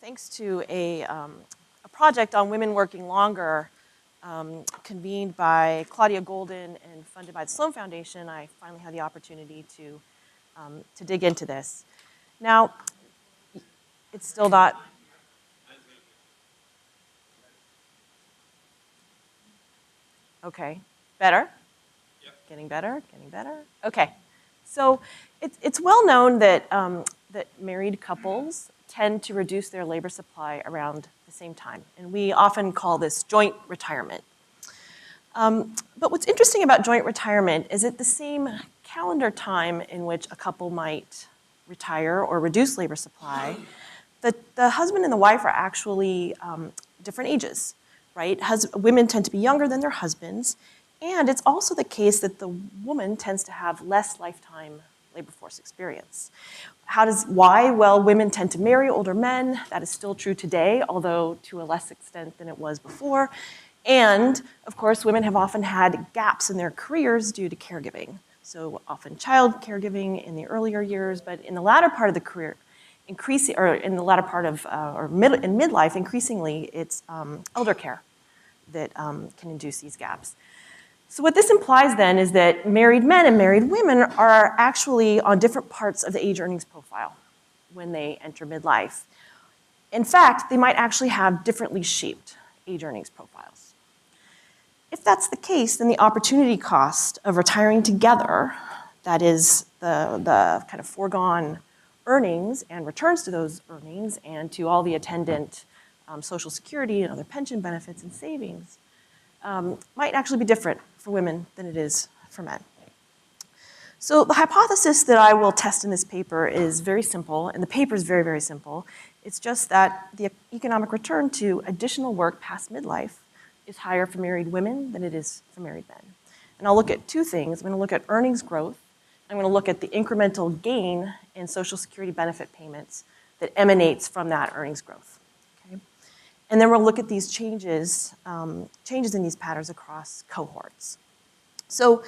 thanks to a project on women working longer convened by Claudia Golden and funded by the Sloan Foundation, I finally had the opportunity to dig into this. Now, it's still not. Okay, better? Yep. Getting better, getting better? Okay, so it's well known that, that married couples tend to reduce their labor supply around the same time, and we often call this joint retirement. But what's interesting about joint retirement is at the same calendar time in which a couple might retire or reduce labor supply, the husband and the wife are actually different ages, right? Women tend to be younger than their husbands, and it's also the case that the woman tends to have less lifetime labor force experience. Why? Well, women tend to marry older men. That is still true today, although to a less extent than it was before. And, of course, women have often had gaps in their careers due to caregiving. So often child caregiving in the earlier years, but in the latter part of the career, in midlife, increasingly, it's elder care that can induce these gaps. So what this implies then is that married men and married women are actually on different parts of the age earnings profile when they enter midlife. In fact, they might actually have differently shaped age earnings profiles. If that's the case, then the opportunity cost of retiring together, that is the kind of foregone earnings and returns to those earnings and to all the attendant Social Security and other pension benefits and savings, might actually be different for women than it is for men. So the hypothesis that I will test in this paper is very simple, and the paper is very, very simple. It's just that the economic return to additional work past midlife is higher for married women than it is for married men. And I'll look at two things. I'm going to look at earnings growth. I'm going to look at the incremental gain in Social Security benefit payments that emanates from that earnings growth. And then we'll look at these changes in these patterns across cohorts. So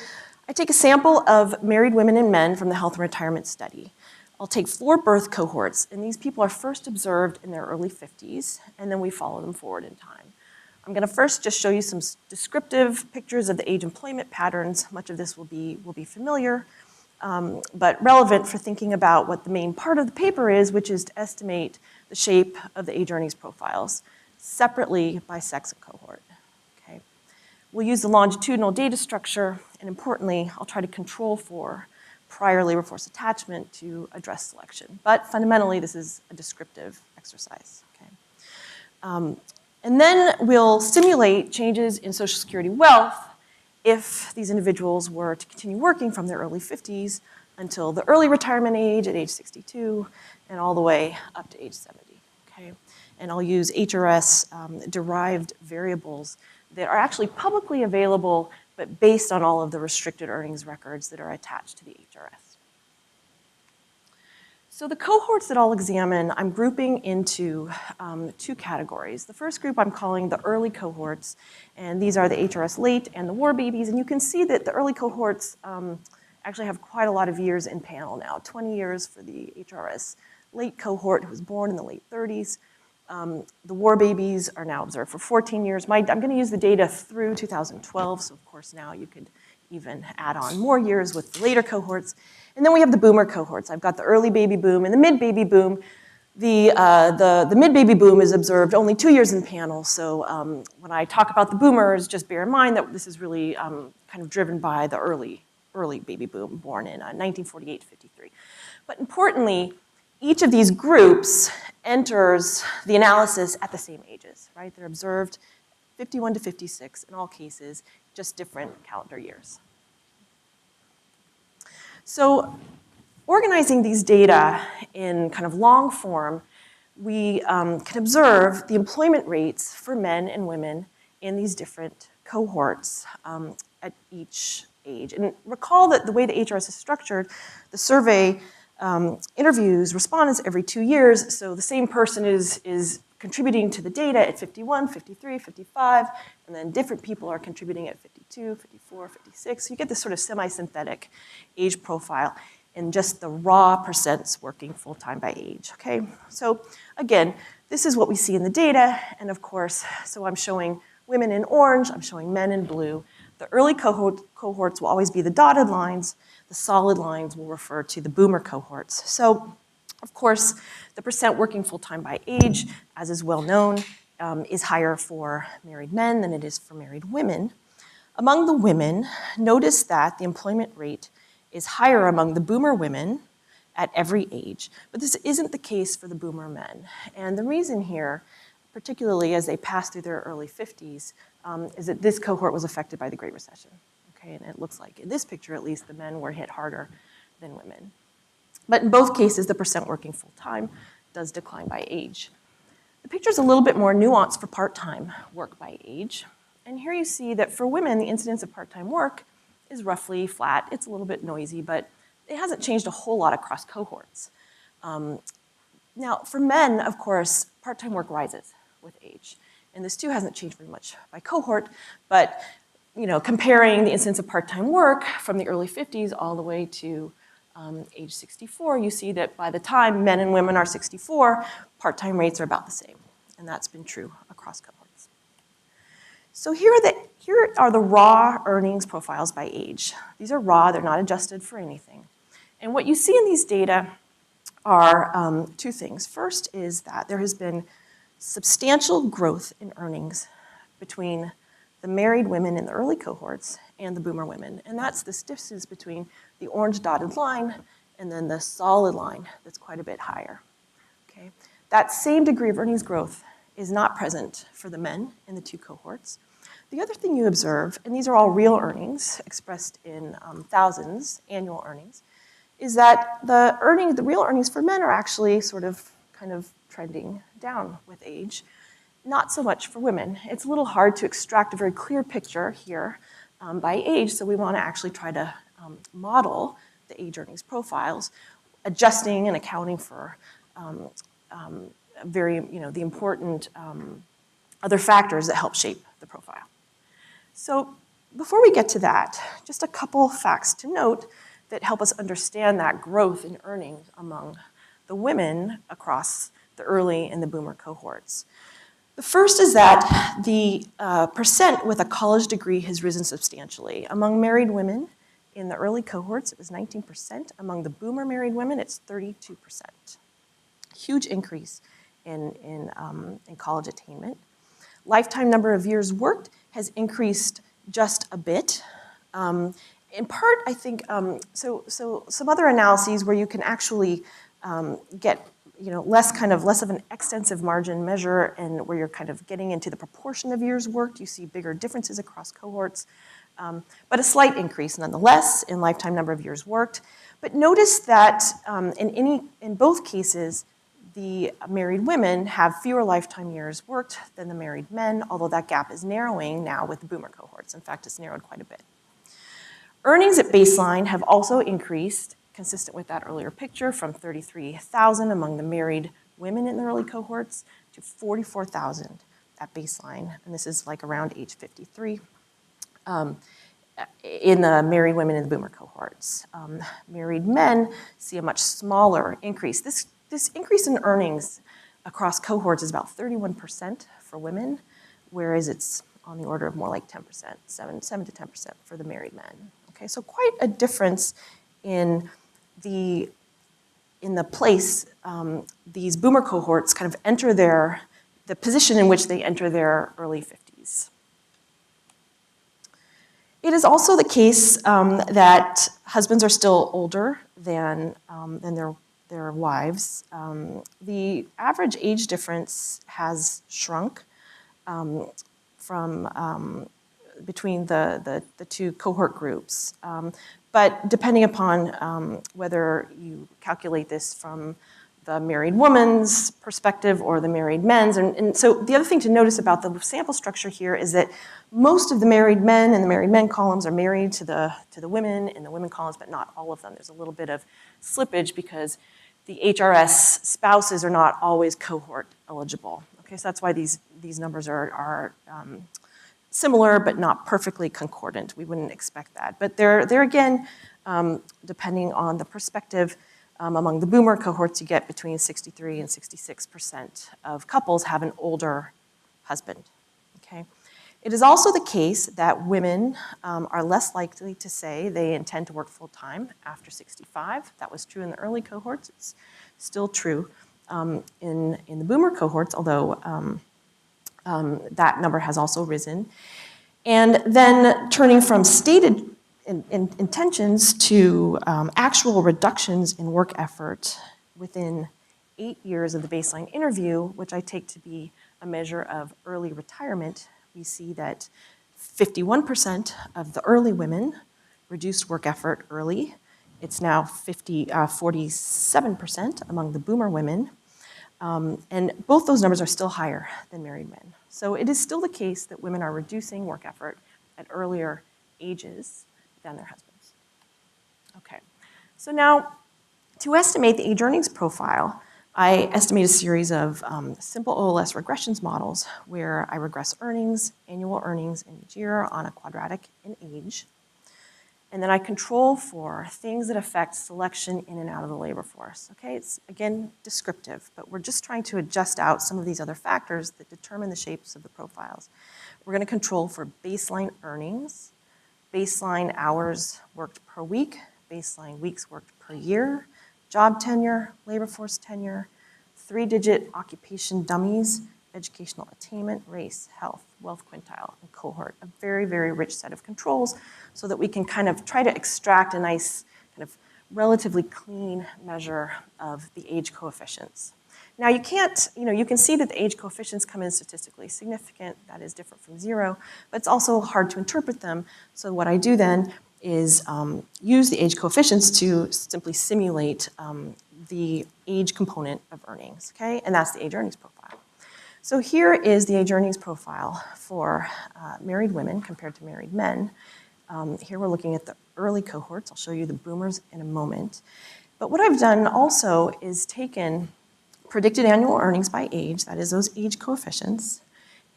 I take a sample of married women and men from the Health and Retirement Study. I'll take 4 birth cohorts, and these people are first observed in their early 50s, and then we follow them forward in time. I'm going to first just show you some descriptive pictures of the age employment patterns. Much of this will be familiar, but relevant for thinking about what the main part of the paper is, which is to estimate the shape of the age earnings profiles separately by sex and cohort. Okay. We'll use the longitudinal data structure, and importantly, I'll try to control for prior labor force attachment to address selection. But fundamentally, this is a descriptive exercise. Okay. And then we'll simulate changes in Social Security wealth if these individuals were to continue working from their early 50s until the early retirement age at age 62 and all the way up to age 70. Okay. And I'll use HRS-derived variables that are actually publicly available, but based on all of the restricted earnings records that are attached to the HRS. So the cohorts that I'll examine, I'm grouping into 2 categories. The first group I'm calling the early cohorts, and these are the HRS late and the war babies. And you can see that the early cohorts actually have quite a lot of years in panel now, 20 years for the HRS late cohort who was born in the late 30s. The war babies are now observed for 14 years. I'm going to use the data through 2012, so of course now you could even add on more years with the later cohorts. And then we have the boomer cohorts. I've got the early baby boom and the mid-baby boom. The mid-baby boom is observed only 2 years in panel, so when I talk about the boomers, just bear in mind that this is really kind of driven by the early baby boom born in 1948 to 53. But importantly, each of these groups enters the analysis at the same ages, right? They're observed 51 to 56 in all cases, just different calendar years. So organizing these data in kind of long form, we can observe the employment rates for men and women in these different cohorts at each age. And recall that the way the HRS is structured, the survey interviews respondents every 2 years, so the same person is contributing to the data at 51, 53, 55, and then different people are contributing at 52, 54, 56. So you get this sort of semi-synthetic age profile. in just the raw percents working full-time by age, okay? So again, this is what we see in the data, and of course, so I'm showing women in orange, I'm showing men in blue. The early cohorts will always be the dotted lines, the solid lines will refer to the boomer cohorts. So, of course, the percent working full-time by age, as is well known, is higher for married men than it is for married women. Among the women, notice that the employment rate is higher among the boomer women at every age, but this isn't the case for the boomer men. And the reason here, particularly as they pass through their early 50s, is that this cohort was affected by the Great Recession. Okay, and it looks like, in this picture at least, the men were hit harder than women. But in both cases, the percent working full-time does decline by age. The picture's a little bit more nuanced for part-time work by age. And here you see that for women, the incidence of part-time work is roughly flat. It's a little bit noisy, but it hasn't changed a whole lot across cohorts. Now, for men, of course, part-time work rises with age. And this too hasn't changed very much by cohort, but comparing the incidence of part-time work from the early 50s all the way to age 64, you see that by the time men and women are 64, part-time rates are about the same. And that's been true across cohorts. So here are the raw earnings profiles by age. These are raw, they're not adjusted for anything. And what you see in these data are two things. First is that there has been substantial growth in earnings between the married women in the early cohorts and the boomer women. And that's this distance between the orange dotted line and then the solid line that's quite a bit higher. Okay? That same degree of earnings growth is not present for the men in the two cohorts. The other thing you observe, and these are all real earnings expressed in thousands, annual earnings, is that the real earnings for men are actually kind of trending down with age. Not so much for women. It's a little hard to extract a very clear picture here by age, so we want to actually try to model the age earnings profiles, adjusting and accounting for the important other factors that help shape the profile. So before we get to that, just a couple facts to note that help us understand that growth in earnings among the women across the early and the boomer cohorts. The first is that the percent with a college degree has risen substantially. Among married women in the early cohorts, it was 19%. Among the boomer married women, it's 32%. Huge increase in college attainment. Lifetime number of years worked has increased just a bit. In part, I think, so some other analyses where you can actually get less of an extensive margin measure and where you're kind of getting into the proportion of years worked, you see bigger differences across cohorts, but a slight increase nonetheless in lifetime number of years worked. But notice that in both cases, the married women have fewer lifetime years worked than the married men, although that gap is narrowing now with the boomer cohorts. In fact, it's narrowed quite a bit. Earnings at baseline have also increased, consistent with that earlier picture, from 33,000 among the married women in the early cohorts to 44,000 at baseline, and this is like around age 53, in the married women in the boomer cohorts. Married men see a much smaller increase. This increase in earnings across cohorts is about 31% for women, whereas it's on the order of more like 10%, 7 to 10% for the married men. Okay, so quite a difference in the place these boomer cohorts kind of enter the position in which they enter their early 50s. It is also the case that husbands are still older than their wives. The average age difference has shrunk between the two cohort groups. But depending upon whether you calculate this from the married woman's perspective or the married men's. And so the other thing to notice about the sample structure here is that most of the married men in the married men columns are married to the women in the women columns, but not all of them. There's a little bit of slippage because the HRS spouses are not always cohort eligible. Okay, so that's why these numbers are similar but not perfectly concordant. We wouldn't expect that. But there again, depending on the perspective, among the boomer cohorts, you get between 63 and 66% of couples have an older husband, okay? It is also the case that women are less likely to say they intend to work full-time after 65. That was true in the early cohorts. It's still true in the boomer cohorts, although that number has also risen. And then turning from stated intentions to actual reductions in work effort within 8 years of the baseline interview, which I take to be a measure of early retirement, we see that 51% of the early women reduced work effort early. It's now 47% among the boomer women. And both those numbers are still higher than married men. So it is still the case that women are reducing work effort at earlier ages than their husbands. Okay, so now to estimate the age earnings profile, I estimate a series of simple OLS regressions models where I regress earnings, annual earnings in each year on a quadratic in age. And then I control for things that affect selection in and out of the labor force. Okay, it's again descriptive, but we're just trying to adjust out some of these other factors that determine the shapes of the profiles. We're going to control for baseline earnings, baseline hours worked per week, baseline weeks worked per year, job tenure, labor force tenure, 3-digit occupation dummies, educational attainment, race, health, wealth quintile, and cohort. A very, very rich set of controls so that we can kind of try to extract a nice kind of relatively clean measure of the age coefficients. Now you can't, you can see that the age coefficients come in statistically significant. That is different from 0, but it's also hard to interpret them. So what I do then is use the age coefficients to simply simulate the age component of earnings, okay? And that's the age earnings profile. So here is the age earnings profile for married women compared to married men. Here we're looking at the early cohorts. I'll show you the boomers in a moment. But what I've done also is taken predicted annual earnings by age, that is those age coefficients,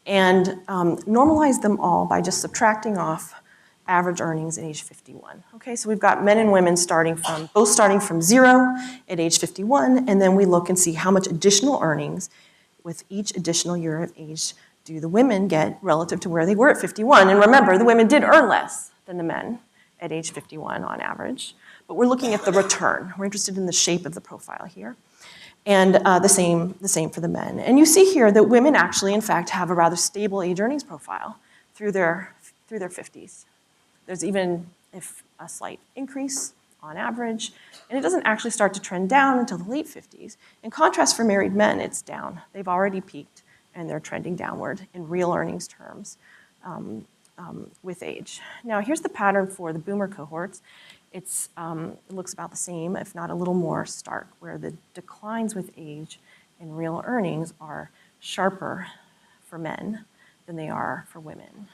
and normalized them all by just subtracting off average earnings at age 51. Okay, so we've got men and women both starting from 0 at age 51, and then we look and see how much additional earnings with each additional year of age do the women get relative to where they were at 51. And remember, the women did earn less than the men at age 51 on average, but we're looking at the return. We're interested in the shape of the profile here. And the same for the men. And you see here that women actually, in fact, have a rather stable age earnings profile through their 50s. There's even a slight increase on average, and it doesn't actually start to trend down until the late 50s. In contrast, for married men, it's down. They've already peaked, and they're trending downward in real earnings terms with age. Now, here's the pattern for the boomer cohorts. It looks about the same, if not a little more stark, where the declines with age in real earnings are sharper for men than they are for women.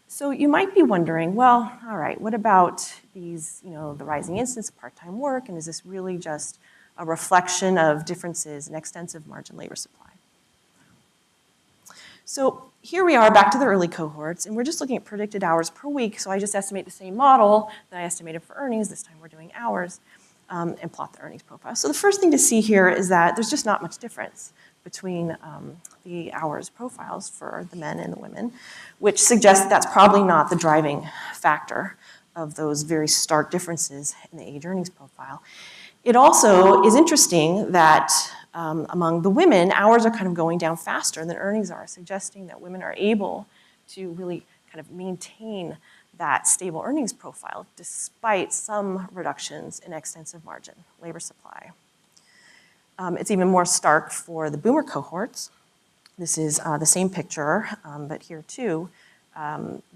So you might be wondering, well, all right, what about these, the rising incidence of part-time work, and is this really just a reflection of differences in extensive margin labor supply? So here we are back to the early cohorts, and we're just looking at predicted hours per week, so I just estimate the same model that I estimated for earnings. This time we're doing hours, and plot the earnings profile. So the first thing to see here is that there's just not much difference between the hours profiles for the men and the women, which suggests that that's probably not the driving factor of those very stark differences in the age earnings profile. It also is interesting that among the women, hours are kind of going down faster than earnings are, suggesting that women are able to really kind of maintain that stable earnings profile despite some reductions in extensive margin labor supply. It's even more stark for the boomer cohorts. This is the same picture, but here too,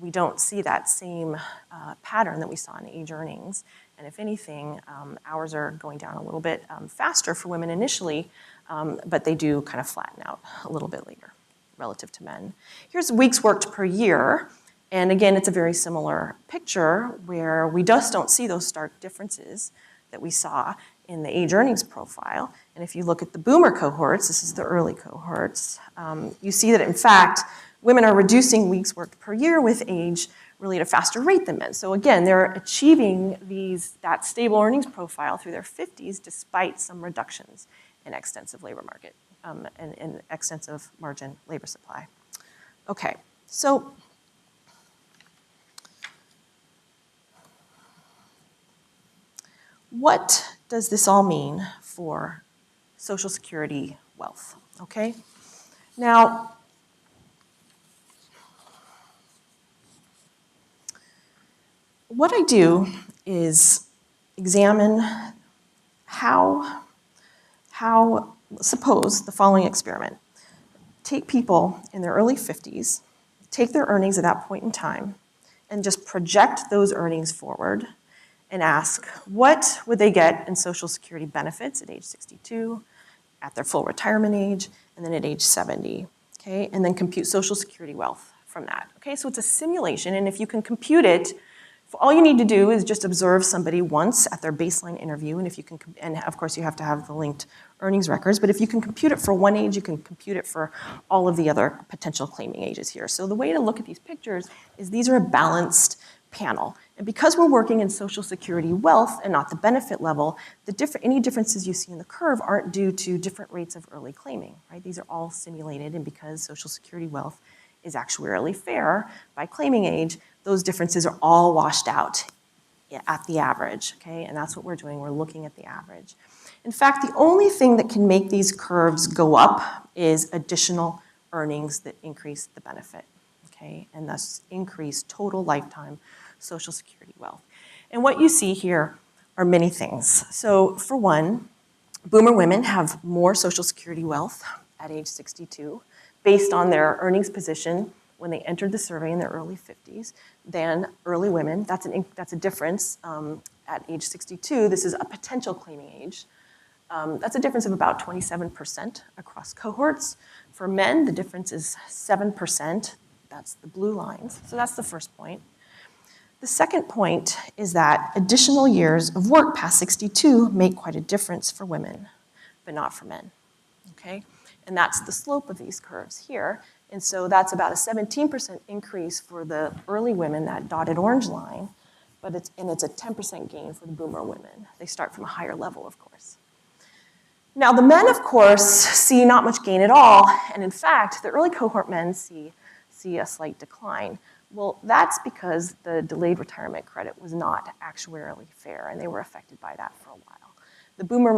we don't see that same pattern that we saw in age earnings. And if anything, hours are going down a little bit faster for women initially, but they do kind of flatten out a little bit later relative to men. Here's weeks worked per year. And again, it's a very similar picture where we just don't see those stark differences that we saw in the age earnings profile. And if you look at the boomer cohorts, this is the early cohorts, you see that in fact, women are reducing weeks worked per year with age really at a faster rate than men. So again, they're achieving that stable earnings profile through their 50s despite some reductions in extensive labor market and extensive margin labor supply. Okay, so what does this all mean for Social Security wealth? Okay, now, what I do is examine how suppose the following experiment. Take people in their early 50s, take their earnings at that point in time, and just project those earnings forward and ask, what would they get in Social Security benefits at age 62, at their full retirement age, and then at age 70, okay? And then compute Social Security wealth from that, okay? So it's a simulation, and if you can compute it, all you need to do is just observe somebody once at their baseline interview, and if you can, and of course you have to have the linked earnings records, but if you can compute it for one age, you can compute it for all of the other potential claiming ages here. So the way to look at these pictures is these are a balanced panel. And because we're working in Social Security wealth and not the benefit level, any differences you see in the curve aren't due to different rates of early claiming, right? These are all simulated, and because Social Security wealth is actuarially fair by claiming age, those differences are all washed out at the average, okay? And that's what we're doing, we're looking at the average. In fact, the only thing that can make these curves go up is additional earnings that increase the benefit, okay? And thus increase total lifetime Social Security wealth. And what you see here are many things. So for one, boomer women have more Social Security wealth at age 62 based on their earnings position when they entered the survey in their early 50s than early women. That's a difference at age 62. This is a potential claiming age. That's a difference of about 27% across cohorts. For men, the difference is 7%. That's the blue lines. So that's the first point. The second point is that additional years of work past 62 make quite a difference for women, but not for men, okay? And that's the slope of these curves here. And so that's about a 17% increase for the early women, that dotted orange line, but it's a 10% gain for the boomer women. They start from a higher level, of course. Now the men, of course, see not much gain at all, and in fact, the early cohort men see a slight decline. Well, that's because the delayed retirement credit was not actuarially fair, and they were affected by that for a while. The boomer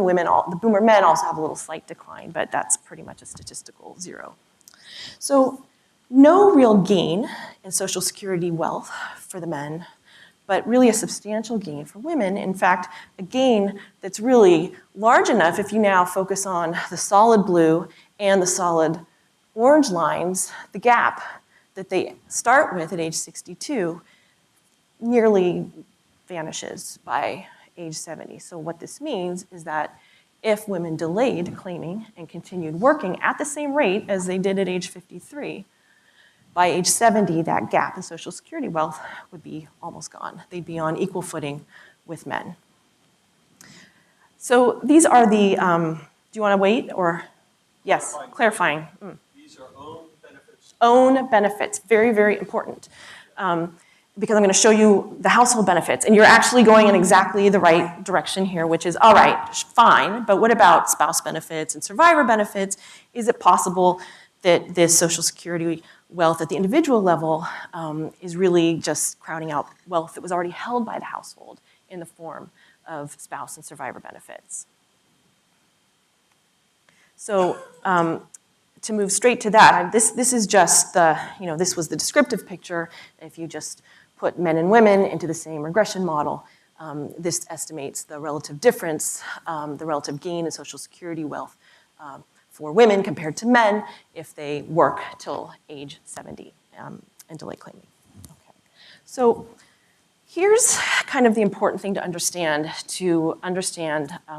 men also have a little slight decline, but that's pretty much a statistical zero. So no real gain in Social Security wealth for the men, but really a substantial gain for women. In fact, a gain that's really large enough if you now focus on the solid blue and the solid orange lines, the gap that they start with at age 62 nearly vanishes by age 70. So what this means is that if women delayed claiming and continued working at the same rate as they did at age 53, by age 70, that gap in Social Security wealth would be almost gone. They'd be on equal footing with men. So these are the, do you want to wait or? Yes, clarifying. These are own benefits. Own benefits, very, very important. Because I'm going to show you the household benefits, and you're actually going in exactly the right direction here, which is, all right, fine, but what about spouse benefits and survivor benefits? Is it possible that this Social Security wealth at the individual level is really just crowding out wealth that was already held by the household in the form of spouse and survivor benefits? So to move straight to that, this is just this was the descriptive picture. If you just put men and women into the same regression model, this estimates the relative difference, the relative gain in Social Security wealth for women compared to men if they work till age 70 and delay claiming. Okay. So here's kind of the important thing to understand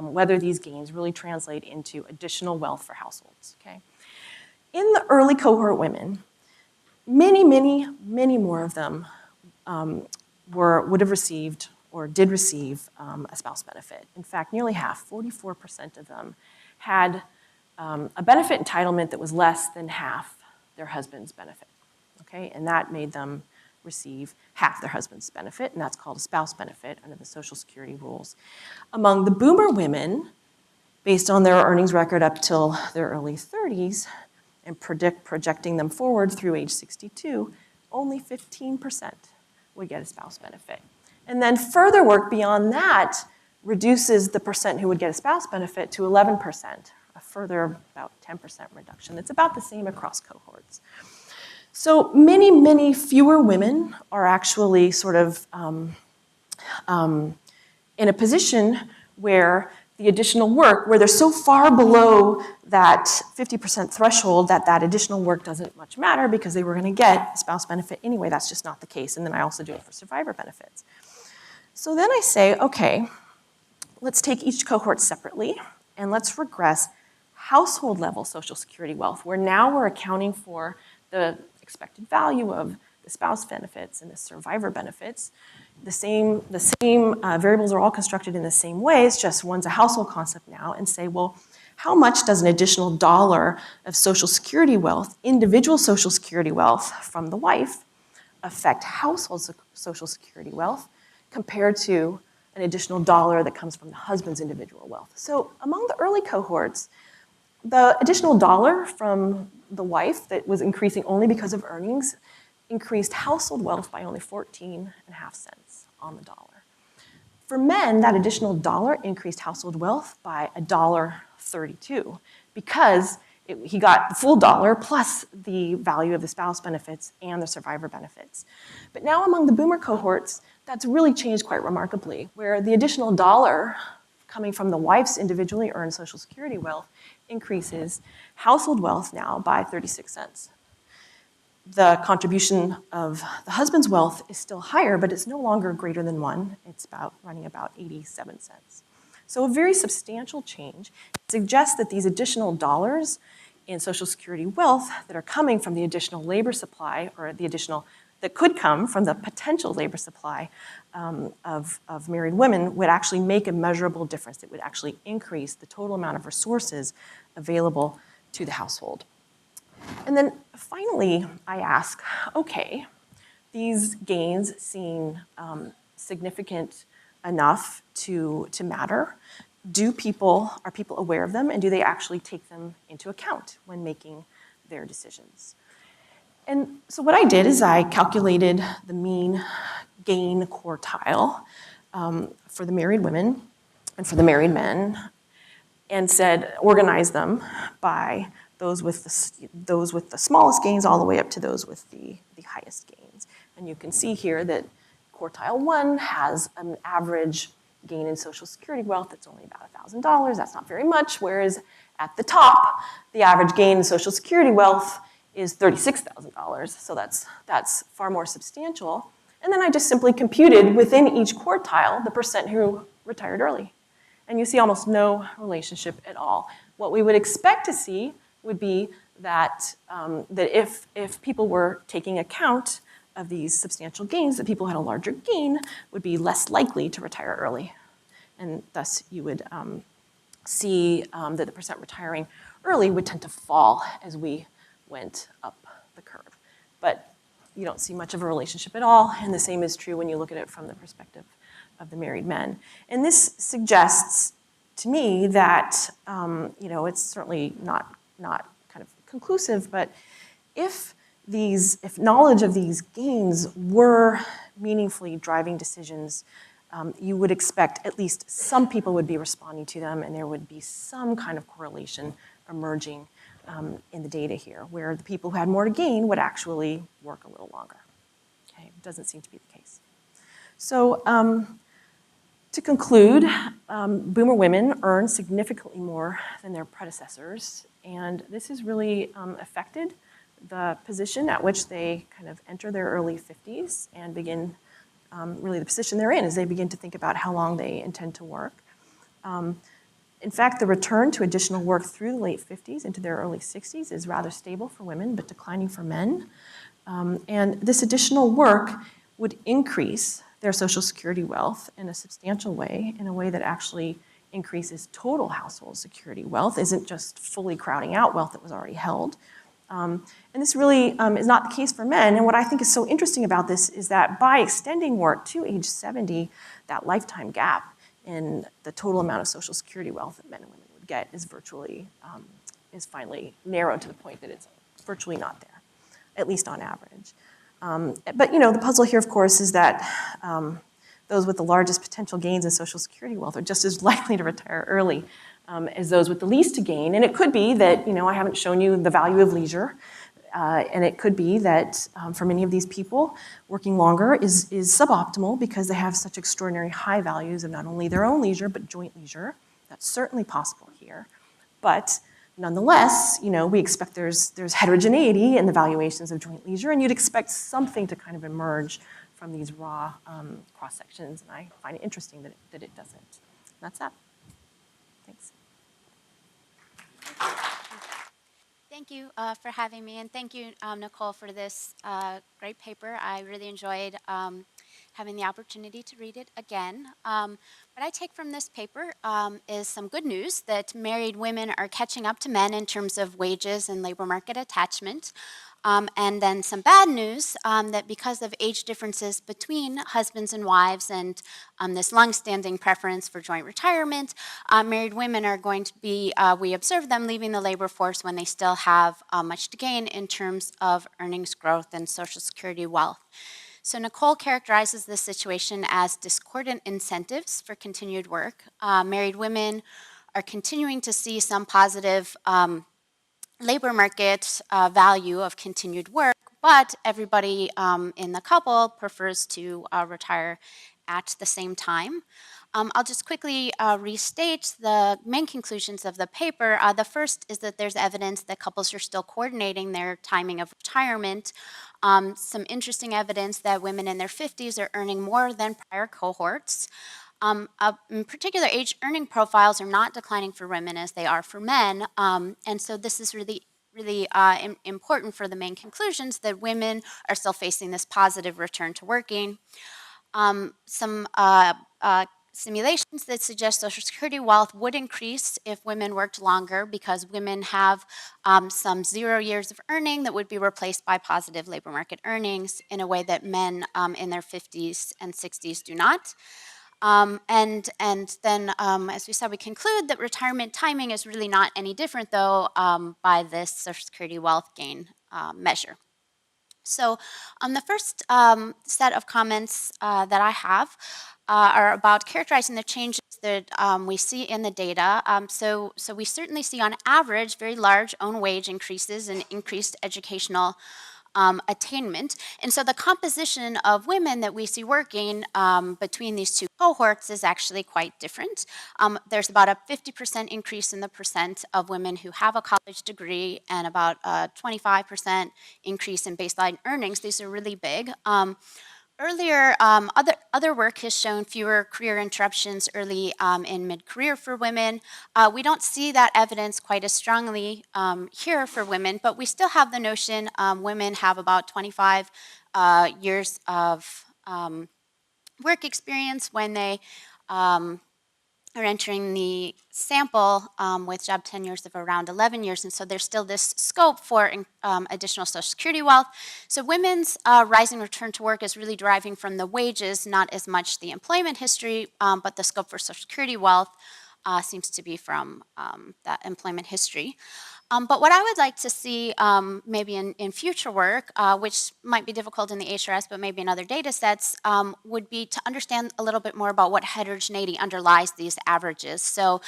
whether these gains really translate into additional wealth for households, okay? In the early cohort women, many, many, many more of them would have received or did receive a spouse benefit. In fact, nearly half, 44% of them, had a benefit entitlement that was less than half their husband's benefit. okay? And that made them receive half their husband's benefit, and that's called a spouse benefit under the Social Security rules. Among the boomer women, based on their earnings record up till their early 30s, and projecting them forward through age 62, only 15% would get a spouse benefit. And then further work beyond that reduces the percent who would get a spouse benefit to 11%, a further about 10% reduction. It's about the same across cohorts. So many, many fewer women are actually sort of in a position where the additional work, where they're so far below that 50% threshold that that additional work doesn't much matter because they were going to get a spouse benefit anyway. That's just not the case. And then I also do it for survivor benefits. So then I say, okay, let's take each cohort separately and let's regress household level Social Security wealth, where now we're accounting for the expected value of the spouse benefits and the survivor benefits. The same variables are all constructed in the same way, it's just one's a household concept now, and say, well, how much does an additional dollar of Social Security wealth, individual Social Security wealth from the wife, affect household Social Security wealth compared to an additional dollar that comes from the husband's individual wealth? So among the early cohorts, the additional dollar from the wife that was increasing only because of earnings increased household wealth by only 14.5 cents on the dollar. For men, that additional dollar increased household wealth by $1.32 because he got the full dollar plus the value of the spouse benefits and the survivor benefits. But now among the boomer cohorts, that's really changed quite remarkably, where the additional dollar coming from the wife's individually earned Social Security wealth increases household wealth now by 36 cents. The contribution of the husband's wealth is still higher, but it's no longer greater than 1. It's running about 87 cents. So a very substantial change. It suggests that these additional dollars in Social Security wealth that are coming from the additional labor supply, or the additional that could come from the potential labor supply of married women, would actually make a measurable difference. It would actually increase the total amount of resources available to the household. And then finally, I ask, okay, these gains seem significant enough to matter. Are people aware of them, and do they actually take them into account when making their decisions? And so what I did is I calculated the mean gain quartile for the married women and for the married men, and said, organize them by those with the smallest gains all the way up to those with the highest gains. And you can see here that quartile 1 has an average gain in Social Security wealth that's only about $1,000. That's not very much, whereas at the top, the average gain in Social Security wealth is $36,000. So that's far more substantial. And then I just simply computed within each quartile the percent who retired early. And you see almost no relationship at all. What we would expect to see would be that, if people were taking account of these substantial gains, that people who had a larger gain would be less likely to retire early. And thus you would see that the percent retiring early would tend to fall as we went up the curve. But you don't see much of a relationship at all, and the same is true when you look at it from the perspective of the married men. And this suggests to me that, it's certainly not kind of conclusive, but if knowledge of these gains were meaningfully driving decisions, you would expect at least some people would be responding to them, and there would be some kind of correlation emerging in the data here, where the people who had more to gain would actually work a little longer. Okay, it doesn't seem to be the case. So to conclude, boomer women earn significantly more than their predecessors, and this has really affected the position at which they kind of enter their early 50s and begin, really the position they're in as they begin to think about how long they intend to work. In fact, the return to additional work through the late 50s into their early 60s is rather stable for women, but declining for men. And this additional work would increase their Social Security wealth in a substantial way, in a way that actually increases total household security wealth, isn't just fully crowding out wealth that was already held, And this really is not the case for men. And what I think is so interesting about this is that by extending work to age 70, that lifetime gap in the total amount of Social Security wealth that men and women would get is virtually, is finally narrowed to the point that it's virtually not there, at least on average. But the puzzle here, of course, is that those with the largest potential gains in Social Security wealth are just as likely to retire early as those with the least to gain. And it could be that, I haven't shown you the value of leisure, and it could be that for many of these people, working longer is suboptimal because they have such extraordinary high values of not only their own leisure, but joint leisure. That's certainly possible here. But nonetheless, we expect there's heterogeneity in the valuations of joint leisure, and you'd expect something to kind of emerge from these raw cross-sections, and I find it interesting that it doesn't. And that's that. Thanks. Thank you for having me, and thank you, Nicole, for this great paper. I really enjoyed having the opportunity to read it again. What I take from this paper is some good news that married women are catching up to men in terms of wages and labor market attachment. And then some bad news that because of age differences between husbands and wives and this longstanding preference for joint retirement, married women are going to be, we observe them leaving the labor force when they still have much to gain in terms of earnings growth and Social Security wealth. So Nicole characterizes this situation as discordant incentives for continued work. Married women are continuing to see some positive labor market value of continued work, but everybody in the couple prefers to retire at the same time. I'll just quickly restate the main conclusions of the paper. The first is that there's evidence that couples are still coordinating their timing of retirement. Some interesting evidence that women in their 50s are earning more than prior cohorts. In particular, age earning profiles are not declining for women as they are for men, and so this is really important for the main conclusions that women are still facing this positive return to working. Some simulations that suggest Social Security wealth would increase if women worked longer because women have some 0 years of earning that would be replaced by positive labor market earnings in a way that men in their 50s and 60s do not. And then, as we said, we conclude that retirement timing is really not any different, though, by this Social Security wealth gain measure. So the first set of comments that I have are about characterizing the changes that we see in the data. So we certainly see on average very large own wage increases and increased educational attainment. And so the composition of women that we see working between these two cohorts is actually quite different. There's about a 50% increase in the percent of women who have a college degree and about a 25% increase in baseline earnings. These are really big. Earlier, other work has shown fewer career interruptions early in mid-career for women. We don't see that evidence quite as strongly here for women, but we still have the notion women have about 25 years of work experience when they are entering the sample with job tenures of around 11 years, and so there's still this scope for additional Social Security wealth. So women's rising return to work is really deriving from the wages, not as much the employment history, but the scope for Social Security wealth seems to be from that employment history. But what I would like to see maybe in future work, which might be difficult in the HRS, but maybe in other data sets, would be to understand a little bit more about what heterogeneity underlies these averages. So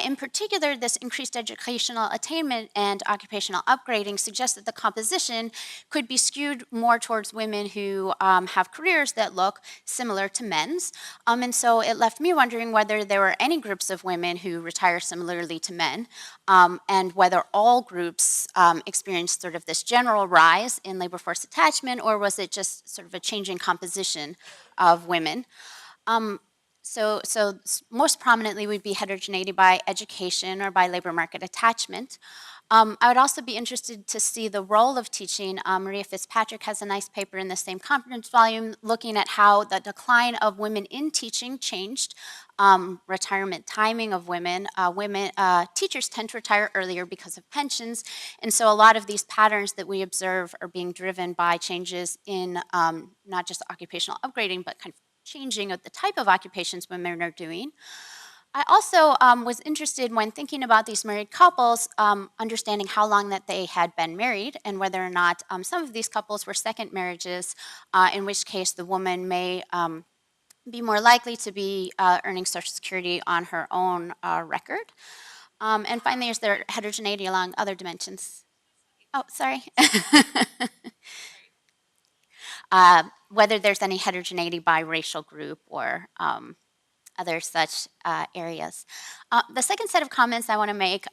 in particular, this increased educational attainment and occupational upgrading suggests that the composition could be skewed more towards women who have careers that look similar to men's. And so it left me wondering whether there were any groups of women who retire similarly to men, and whether all groups experienced sort of this general rise in labor force attachment, or was it just sort of a changing composition of women? So most prominently would be heterogeneity by education or by labor market attachment. I would also be interested to see the role of teaching. Maria Fitzpatrick has a nice paper in the same conference volume looking at how the decline of women in teaching changed retirement timing of women. Teachers tend to retire earlier because of pensions, and so a lot of these patterns that we observe are being driven by changes in not just occupational upgrading, but kind of changing of the type of occupations women are doing. I also was interested when thinking about these married couples, understanding how long that they had been married and whether or not some of these couples were second marriages, in which case the woman may be more likely to be earning Social Security on her own record. And finally, is there heterogeneity along other dimensions? Oh, sorry. Whether there's any heterogeneity by racial group or other such areas. The second set of comments I want to make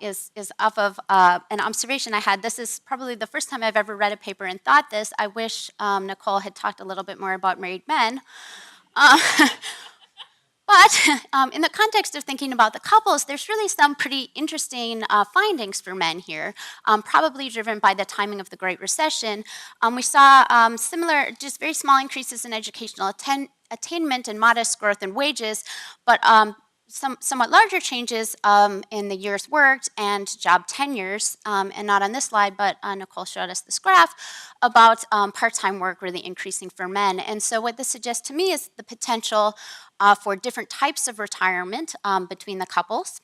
is off of an observation I had. This is probably the first time I've ever read a paper and thought this. I wish Nicole had talked a little bit more about married men. But in the context of thinking about the couples, there's really some pretty interesting findings for men here, probably driven by the timing of the Great Recession. We saw similar, just very small increases in educational attainment and modest growth in wages, but somewhat larger changes in the years worked and job tenures, and not on this slide, but Nicole showed us this graph about part-time work really increasing for men. And so what this suggests to me is the potential for different types of retirement between the couples.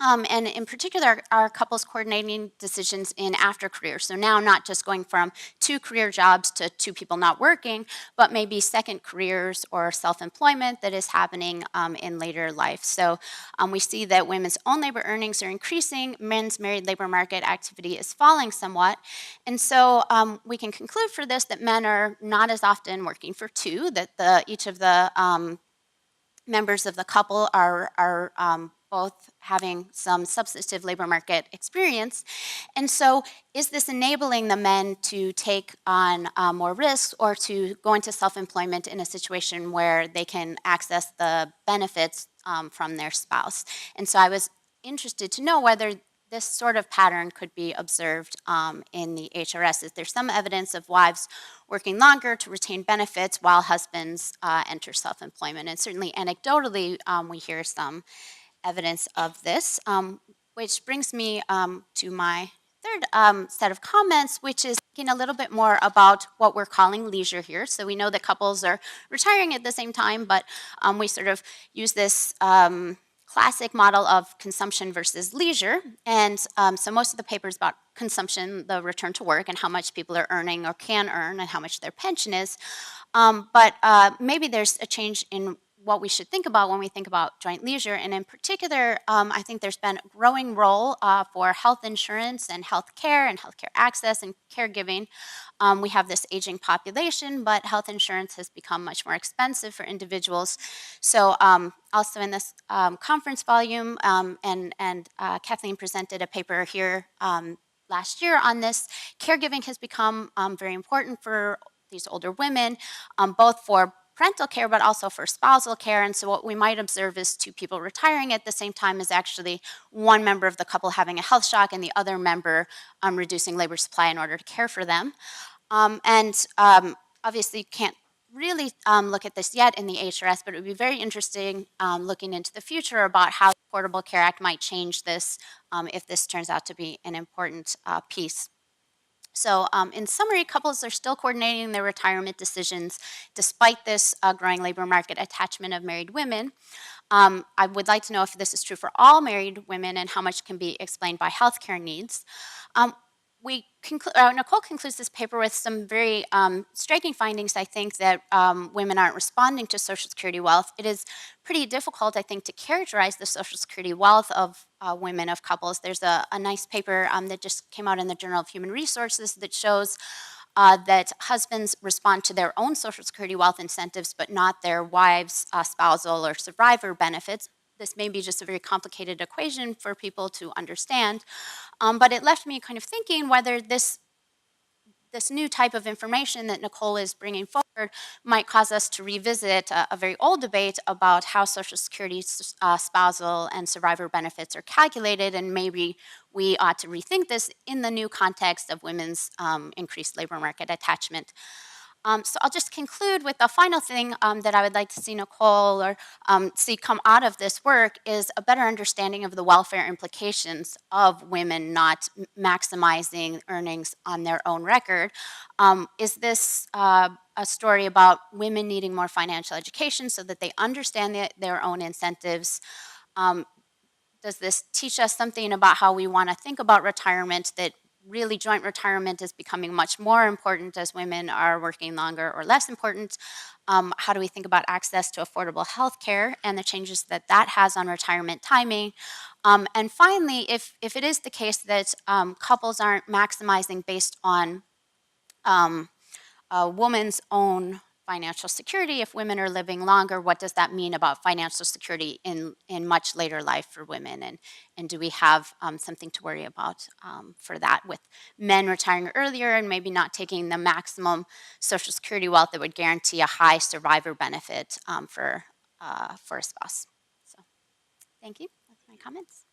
And in particular, our couples coordinating decisions in after career. So now not just going from 2 career jobs to 2 people not working, but maybe second careers or self-employment that is happening in later life. So we see that women's own labor earnings are increasing, men's married labor market activity is falling somewhat. And so we can conclude for this that men are not as often working for 2, that each of the members of the couple are both having some substantive labor market experience. And so is this enabling the men to take on more risks or to go into self-employment in a situation where they can access the benefits from their spouse? And so I was interested to know whether this sort of pattern could be observed in the HRS. Is there some evidence of wives working longer to retain benefits while husbands enter self-employment? And certainly anecdotally, we hear some evidence of this, which brings me to my third set of comments, which is thinking a little bit more about what we're calling leisure here. So we know that couples are retiring at the same time, but we sort of use this classic model of consumption versus leisure. And so most of the paper is about consumption, the return to work, and how much people are earning or can earn and how much their pension is. But maybe there's a change in what we should think about when we think about joint leisure. And in particular, I think there's been a growing role for health insurance and health care access and caregiving. We have this aging population, but health insurance has become much more expensive for individuals. So also in this conference volume, and Kathleen presented a paper here last year on this, caregiving has become very important for these older women, both for parental care, but also for spousal care. And so what we might observe is 2 people retiring at the same time is actually one member of the couple having a health shock and the other member reducing labor supply in order to care for them. Obviously you can't really look at this yet in the HRS, but it would be very interesting looking into the future about how the Affordable Care Act might change this if this turns out to be an important piece. So in summary, couples are still coordinating their retirement decisions despite this growing labor market attachment of married women. I would like to know if this is true for all married women and how much can be explained by healthcare needs. Nicole concludes this paper with some very striking findings, I think, that women aren't responding to Social Security wealth. It is pretty difficult, I think, to characterize the Social Security wealth of women, of couples. There's a nice paper that just came out in the Journal of Human Resources that shows that husbands respond to their own Social Security wealth incentives, but not their wives' spousal or survivor benefits. This may be just a very complicated equation for people to understand, but it left me kind of thinking whether this this new type of information that Nicole is bringing forward might cause us to revisit a very old debate about how Social Security spousal and survivor benefits are calculated, and maybe we ought to rethink this in the new context of women's increased labor market attachment. So I'll just conclude with the final thing that I would like to see Nicole or see come out of this work is a better understanding of the welfare implications of women not maximizing earnings on their own record. Is this a story about women needing more financial education so that they understand their own incentives? Does this teach us something about how we want to think about retirement, that really joint retirement is becoming much more important as women are working longer, or less important? How do we think about access to affordable health care and the changes that that has on retirement timing? And finally, if it is the case that couples aren't maximizing based on a woman's own financial security, if women are living longer, what does that mean about financial security in much later life for women? And do we have something to worry about for that, with men retiring earlier and maybe not taking the maximum Social Security wealth that would guarantee a high survivor benefit for a spouse? So thank you. That's my comments.